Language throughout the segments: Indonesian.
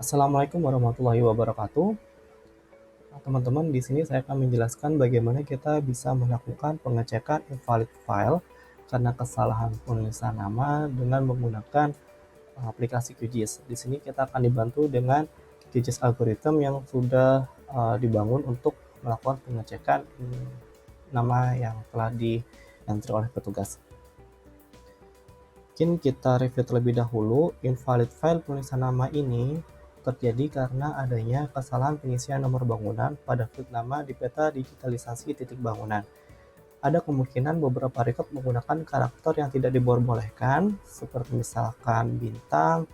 Assalamualaikum warahmatullahi wabarakatuh. Teman-teman, di sini saya akan menjelaskan bagaimana kita bisa melakukan pengecekan invalid file karena kesalahan penulisan nama dengan menggunakan aplikasi QGIS. Di sini kita akan dibantu dengan QGIS algorithm yang sudah dibangun untuk melakukan pengecekan nama yang telah di-enter oleh petugas. Mungkin kita review terlebih dahulu. Invalid file penulisan nama ini terjadi karena adanya kesalahan pengisian nomor bangunan pada field nama di peta digitalisasi titik bangunan. Ada kemungkinan beberapa record menggunakan karakter yang tidak diperbolehkan, seperti misalkan bintang,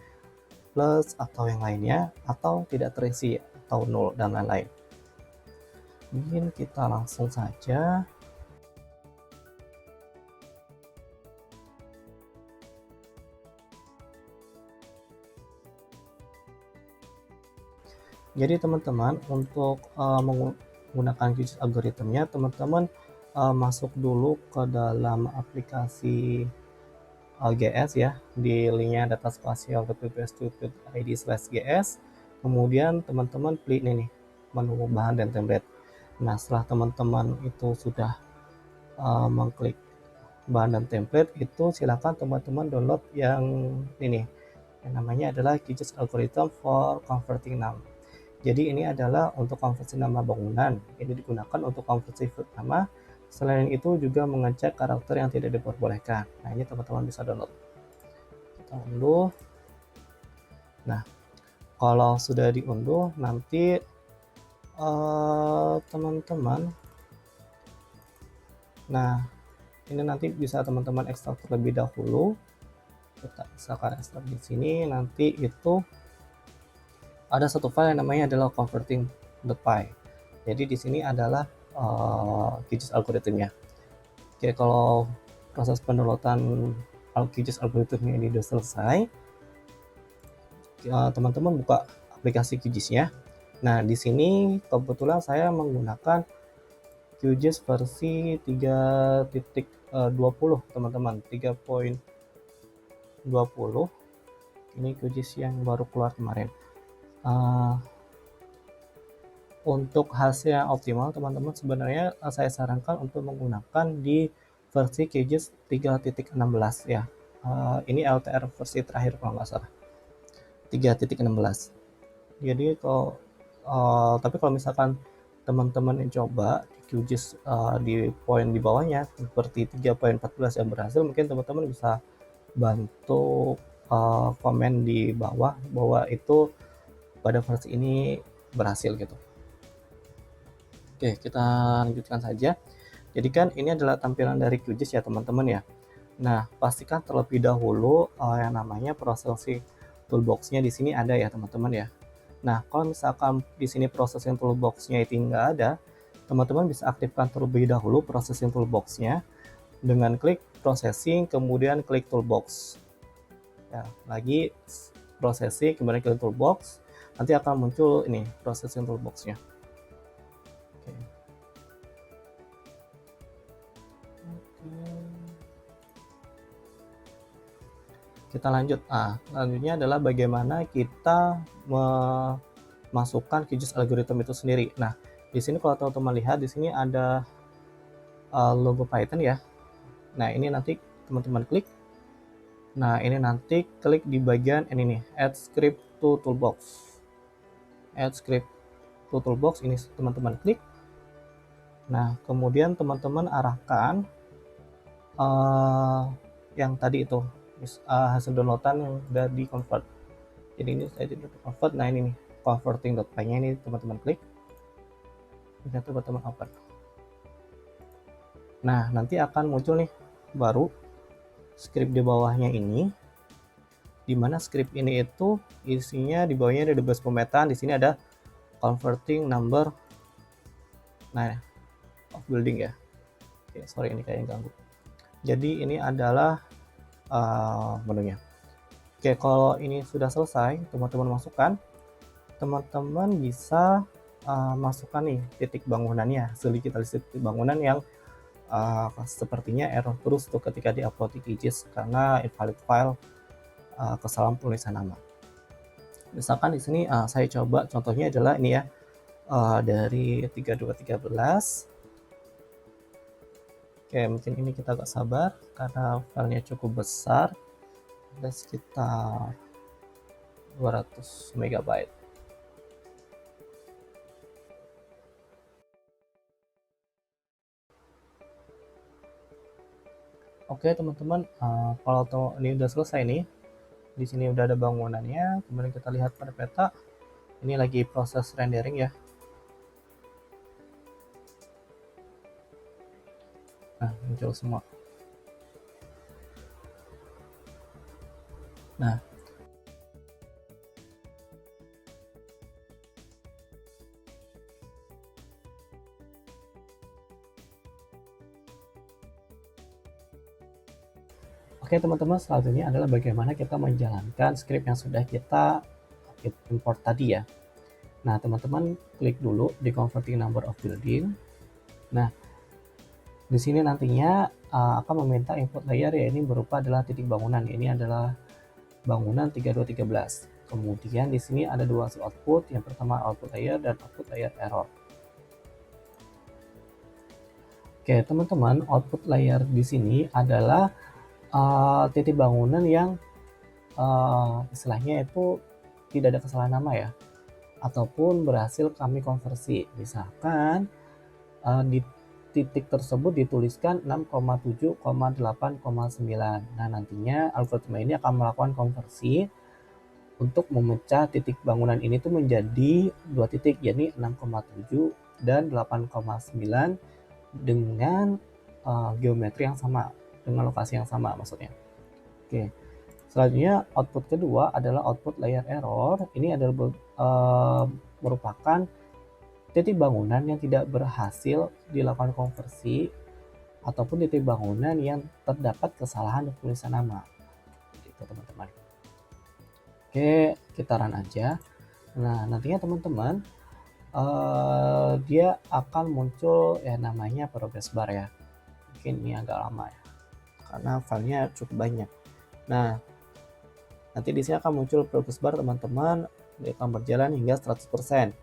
plus, atau yang lainnya, atau tidak terisi, atau nol, dan lain-lain. Mungkin kita langsung saja. Jadi teman-teman, untuk menggunakan QGIS algoritmnya, teman-teman masuk dulu ke dalam aplikasi GS ya, di linknya dataspasial.bps.id/gs. Kemudian teman-teman pilih ini nih, menu bahan dan template. Nah, setelah teman-teman itu sudah mengklik bahan dan template, itu silakan teman-teman download yang ini, yang namanya adalah QGIS algorithm for converting name. Jadi ini adalah untuk konversi nama bangunan. Ini digunakan untuk konversi field nama. Selain itu juga mengecek karakter yang tidak diperbolehkan. Nah, ini teman-teman bisa download. Kita unduh. Nah, kalau sudah diunduh, nanti teman-teman, nah ini nanti bisa teman-teman ekstrak terlebih dahulu. Kita misalkan ekstrak di sini, nanti itu ada satu file yang namanya adalah converting.py. Jadi di sini adalah QGIS algoritmnya. Oke, kalau proses pendownloadan QGIS algoritmnya ini sudah selesai, teman-teman buka aplikasi QGIS-nya. Nah, di sini kebetulan saya menggunakan QGIS versi 3.20, teman-teman, 3.20. Ini QGIS yang baru keluar kemarin. Untuk hasil yang optimal, teman-teman, sebenarnya saya sarankan untuk menggunakan di versi QGIS 3.16 ya. Ini LTR versi terakhir kalau nggak salah, 3.16. Jadi tapi kalau misalkan teman-teman coba di QGIS di poin di bawahnya seperti 3.14 yang berhasil, mungkin teman-teman bisa bantu komen di bawah bahwa itu pada versi ini berhasil gitu. Oke, kita lanjutkan saja. Jadi kan ini adalah tampilan dari QGIS ya teman-teman ya. Nah, pastikan terlebih dahulu yang namanya processing toolbox-nya di sini ada ya teman-teman ya. Nah, kalau misalkan di sini processing toolbox-nya itu nggak ada, teman-teman bisa aktifkan terlebih dahulu processing toolbox-nya dengan klik processing, kemudian klik toolbox. Ya, lagi processing, kemudian klik toolbox, nanti akan muncul ini processing toolbox-nya. Kita lanjut. Selanjutnya adalah bagaimana kita memasukkan QGIS algorithm itu sendiri. Nah, di sini kalau teman-teman lihat di sini ada logo Python ya. Nah, ini nanti teman-teman klik. Nah, ini nanti klik di bagian ini nih, Add Script to Toolbox. Add Script to Toolbox ini teman-teman klik. Nah, kemudian teman-teman arahkan yang tadi itu hasil downloadan yang sudah di convert. Jadi ini saya tidak convert. Nah, ini nih converting.py nya ini teman-teman klik. Ini teman-teman open. Nah, nanti akan muncul nih baru script di bawahnya ini, dimana script ini itu isinya di bawahnya ada 12 pemetaan. Di sini ada converting number of building ya. Oke, sorry ini kayak ganggu. Jadi ini adalah menunya. Oke, kalau ini sudah selesai, teman-teman masukkan, teman-teman bisa masukkan nih titik bangunannya, hasil digitalisasi titik bangunan yang sepertinya error terus tuh ketika diupload di QGIS karena invalid file, kesalahan penulisan nama. Misalkan di sini saya coba contohnya adalah ini ya, dari 3213. Oke, mungkin ini kita agak sabar karena filenya cukup besar, ada sekitar 200 megabyte. Oke teman-teman, kalau ini udah selesai nih, di sini udah ada bangunannya, kemudian kita lihat pada peta, ini lagi proses rendering ya. Nah, muncul semua. Nah, oke teman-teman, selanjutnya adalah bagaimana kita menjalankan script yang sudah kita import tadi ya. Nah, teman-teman klik dulu di converting number of building. Nah, di sini nantinya akan meminta input layer, ya ini berupa adalah titik bangunan. Ini adalah bangunan 3213. Kemudian di sini ada dua hasil output, yang pertama output layer dan output layer error. Oke, teman-teman, output layer di sini adalah titik bangunan yang istilahnya itu tidak ada kesalahan nama ya, ataupun berhasil kami konversi. Misalkan di titik tersebut dituliskan 6,7,8,9. Nah, nantinya algoritma ini akan melakukan konversi untuk memecah titik bangunan ini tuh menjadi dua titik, yakni 6,7 dan 8,9 dengan geometri yang sama, dengan lokasi yang sama maksudnya. Oke. Selanjutnya output kedua adalah output layer error. Ini adalah merupakan titik bangunan yang tidak berhasil dilakukan konversi ataupun titik bangunan yang terdapat kesalahan penulisan nama. Gitu teman-teman. Oke, kita run aja. Nah, nantinya teman-teman dia akan muncul ya namanya progress bar ya. Mungkin ini agak lama ya, karena filenya cukup banyak. Nah, nanti di sini akan muncul progress bar teman-teman, dia akan berjalan hingga 100%.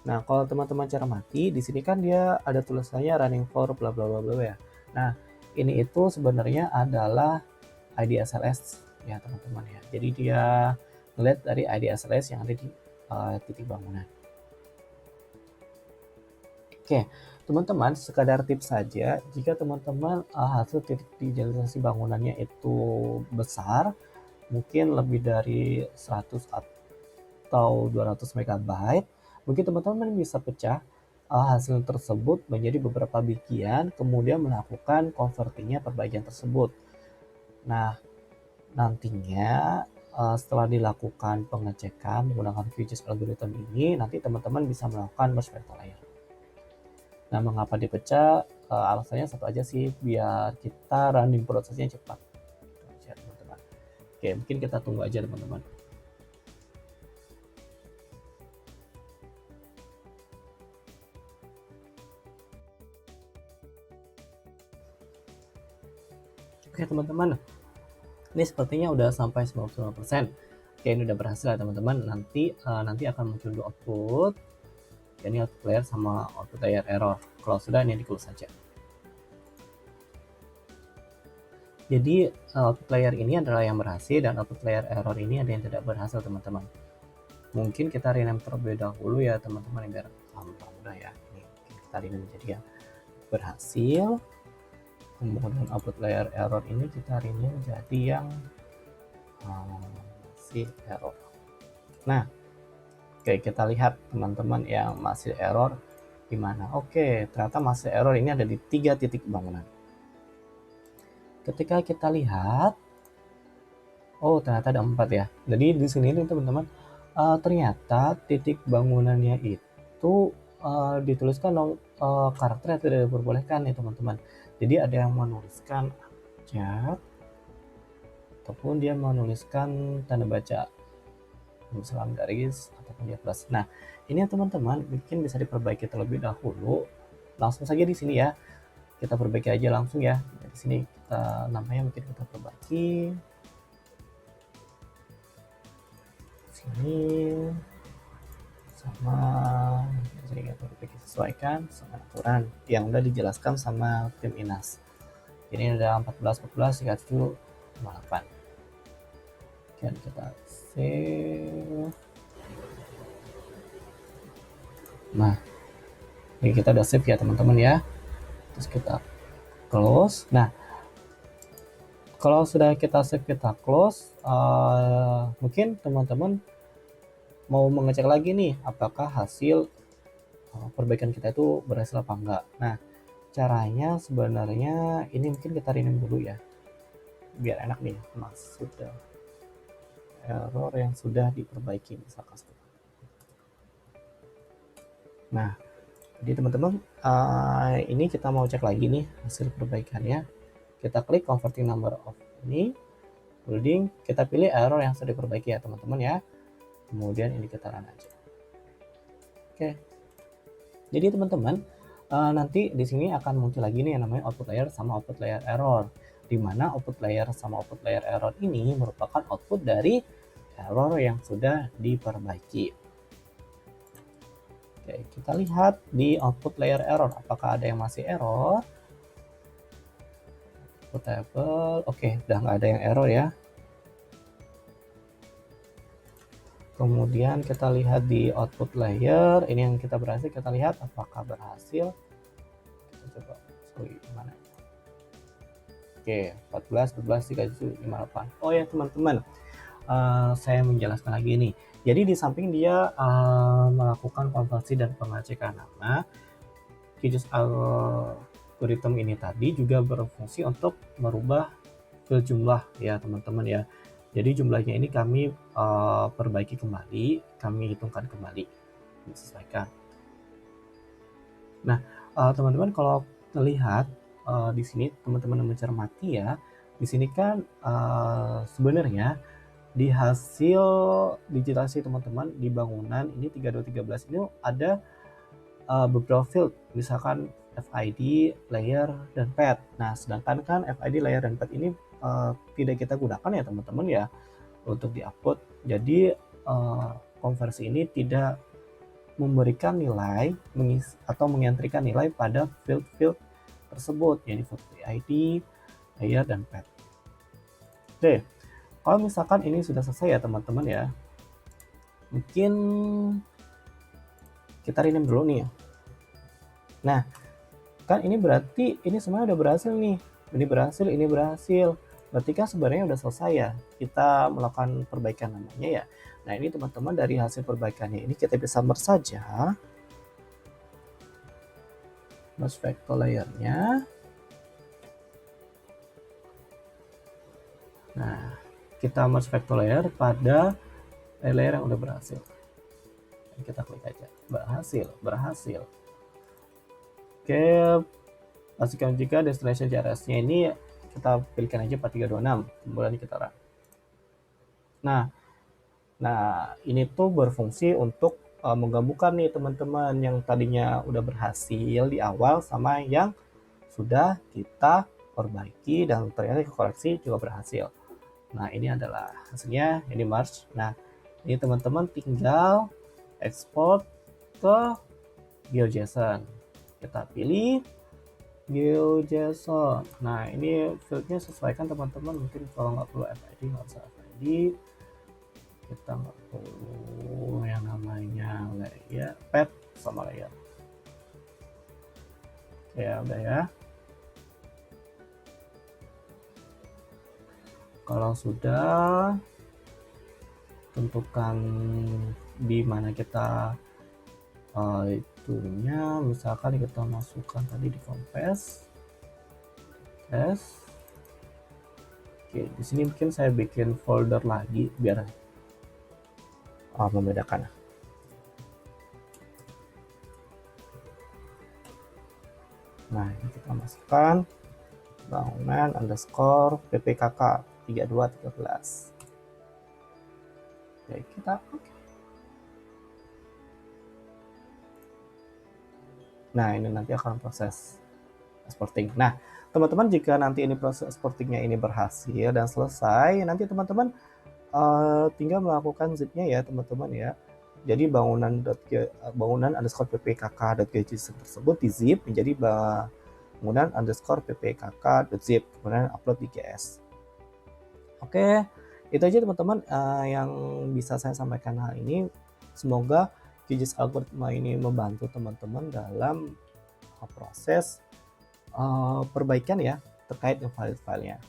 Nah, kalau teman-teman cara mati, di sini kan dia ada tulisannya running for bla bla bla bla ya. Nah, ini itu sebenarnya adalah ID SLS ya teman-teman ya. Jadi dia ngeliat dari ID SLS yang ada di titik bangunan. Oke, teman-teman, sekadar tips saja, jika teman-teman hasil titik digitalisasi bangunannya itu besar, mungkin lebih dari 100 atau 200 megabyte, mungkin teman-teman bisa pecah hasil tersebut menjadi beberapa bagian, kemudian melakukan convertingnya per bagian tersebut. Nah, nantinya setelah dilakukan pengecekan menggunakan QGIS algorithm ini, nanti teman-teman bisa melakukan merge vector layer. Nah, mengapa dipecah? Alasannya satu aja sih, biar kita running prosesnya cepat. Aja, teman-teman. Oke, mungkin kita tunggu aja teman-teman. Oke teman-teman, ini sepertinya udah sampai 99%. Oke, ini udah berhasil ya teman-teman. Nanti akan muncul dua output, ini output layer sama output layer error. Kalau sudah, ini di close saja. Jadi output layer ini adalah yang berhasil dan output layer error ini ada yang tidak berhasil teman-teman. Mungkin kita rename terlebih dahulu ya teman-teman biar mudah ya. Ini kita rename menjadi yang berhasil. Kemudian output layer error ini kita rename menjadi yang masih error. Nah, oke, kita lihat teman-teman yang masih error gimana. Oke, ternyata masih error ini ada di 3 titik bangunan. Ketika kita lihat, oh ternyata ada 4 ya. Jadi di sini nih teman-teman, ternyata titik bangunannya itu dituliskan karakter yang tidak diperbolehkan nih teman-teman. Jadi ada yang menuliskan abjad ataupun dia menuliskan tanda baca salam garis ataupun dia plus. Nah, ini ya teman-teman, mungkin bisa diperbaiki terlebih dahulu. Langsung saja di sini ya. Kita perbaiki aja langsung ya. Di sini kita namanya mungkin kita perbaiki. Ini sama, jadi kita sesuaikan dengan aturan yang udah dijelaskan sama tim Inas. Ini ada 14 14 37 58. Oke, kita save. Nah, ini kita udah save ya teman-teman ya. Terus kita close. Nah, kalau sudah kita save, kita close, mungkin teman-teman mau mengecek lagi nih apakah hasil perbaikan kita itu berhasil apa enggak. Nah, caranya sebenarnya ini mungkin kita rename dulu ya, biar enak nih. Sudah error yang sudah diperbaiki misalkan. Nah, jadi teman-teman, ini kita mau cek lagi nih hasil perbaikannya. Kita klik converting number of ini, building, kita pilih error yang sudah diperbaiki ya teman-teman ya. Kemudian ini kita run aja. Oke. Jadi teman-teman, nanti di sini akan muncul lagi nih yang namanya output layer sama output layer error. Di mana output layer sama output layer error ini merupakan output dari error yang sudah diperbaiki. Oke, kita lihat di output layer error apakah ada yang masih error. Output table, oke, udah nggak ada yang error ya. Kemudian kita lihat di output layer, ini yang kita berhasil, kita lihat apakah berhasil. Kita coba, mana? Oke, 14, 14, 37, 58. Oh ya teman-teman, saya menjelaskan lagi nih. Jadi di samping dia melakukan konversi dan pengecekan nama, QGIS algorithm ini tadi juga berfungsi untuk merubah field jumlah ya teman-teman ya. Jadi jumlahnya ini kami perbaiki kembali, kami hitungkan kembali, disesuaikan. Nah, teman-teman kalau melihat di sini teman-teman mencermati ya, di sini kan sebenarnya di hasil digitalisasi teman-teman di bangunan ini 3213 ini ada beberapa field, misalkan FID, layer, dan pad. Nah, sedangkan kan FID, layer, dan pad ini tidak kita gunakan ya teman-teman ya untuk di-upload. Jadi konversi ini tidak memberikan nilai atau mengentrikan nilai pada field-field tersebut, yaitu ID, layer, dan pad. Oke, kalau misalkan ini sudah selesai ya teman-teman ya, mungkin kita rename dulu nih ya. Nah, kan ini berarti ini semuanya udah berhasil nih. Ini berhasil, ini berhasil. Berarti kan sebenarnya udah selesai ya. Kita melakukan perbaikan namanya ya. Nah, ini teman-teman dari hasil perbaikannya ini kita bisa merge saja. Merge vector layernya. Nah, kita merge vector layer pada layer yang udah berhasil. Dan kita klik aja. Berhasil, berhasil. Oke, pastikan juga destination CRS-nya ini kita pilihkan aja 4326, kemudian kita run. Nah, ini tuh berfungsi untuk menggabungkan nih teman-teman yang tadinya udah berhasil di awal sama yang sudah kita perbaiki dan ternyata koreksi juga berhasil. Nah, ini adalah hasilnya, ini merge. Nah, ini teman-teman tinggal export ke GeoJSON. Kita pilih GeoJSON. Nah, ini fieldnya sesuaikan teman-teman. Mungkin kalau nggak perlu FID, nggak usah FID. Kita nggak perlu yang namanya layer, pad sama layer. Ya, udah ya. Kalau sudah, tentukan di mana kita itunya, misalkan kita masukkan tadi di Compass test. Oke, di sini mungkin saya bikin folder lagi biar membedakan. Nah, ini kita masukkan bangunan underscore ppkk 3213. Oke, kita oke. Nah, ini nanti akan proses exporting. Nah, teman-teman jika nanti ini proses exportingnya ini berhasil dan selesai, nanti teman-teman tinggal melakukan zip-nya ya teman-teman ya. Jadi bangunan underscore ppkk.gages tersebut di zip menjadi bangunan underscore ppkk.zip, kemudian upload di GS. Oke, itu aja teman-teman yang bisa saya sampaikan hal ini. Semoga QGIS algoritma ini membantu teman-teman dalam proses perbaikan ya terkait invalid filenya.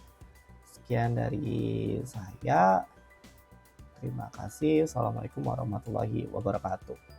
Sekian dari saya. Terima kasih. Assalamualaikum warahmatullahi wabarakatuh.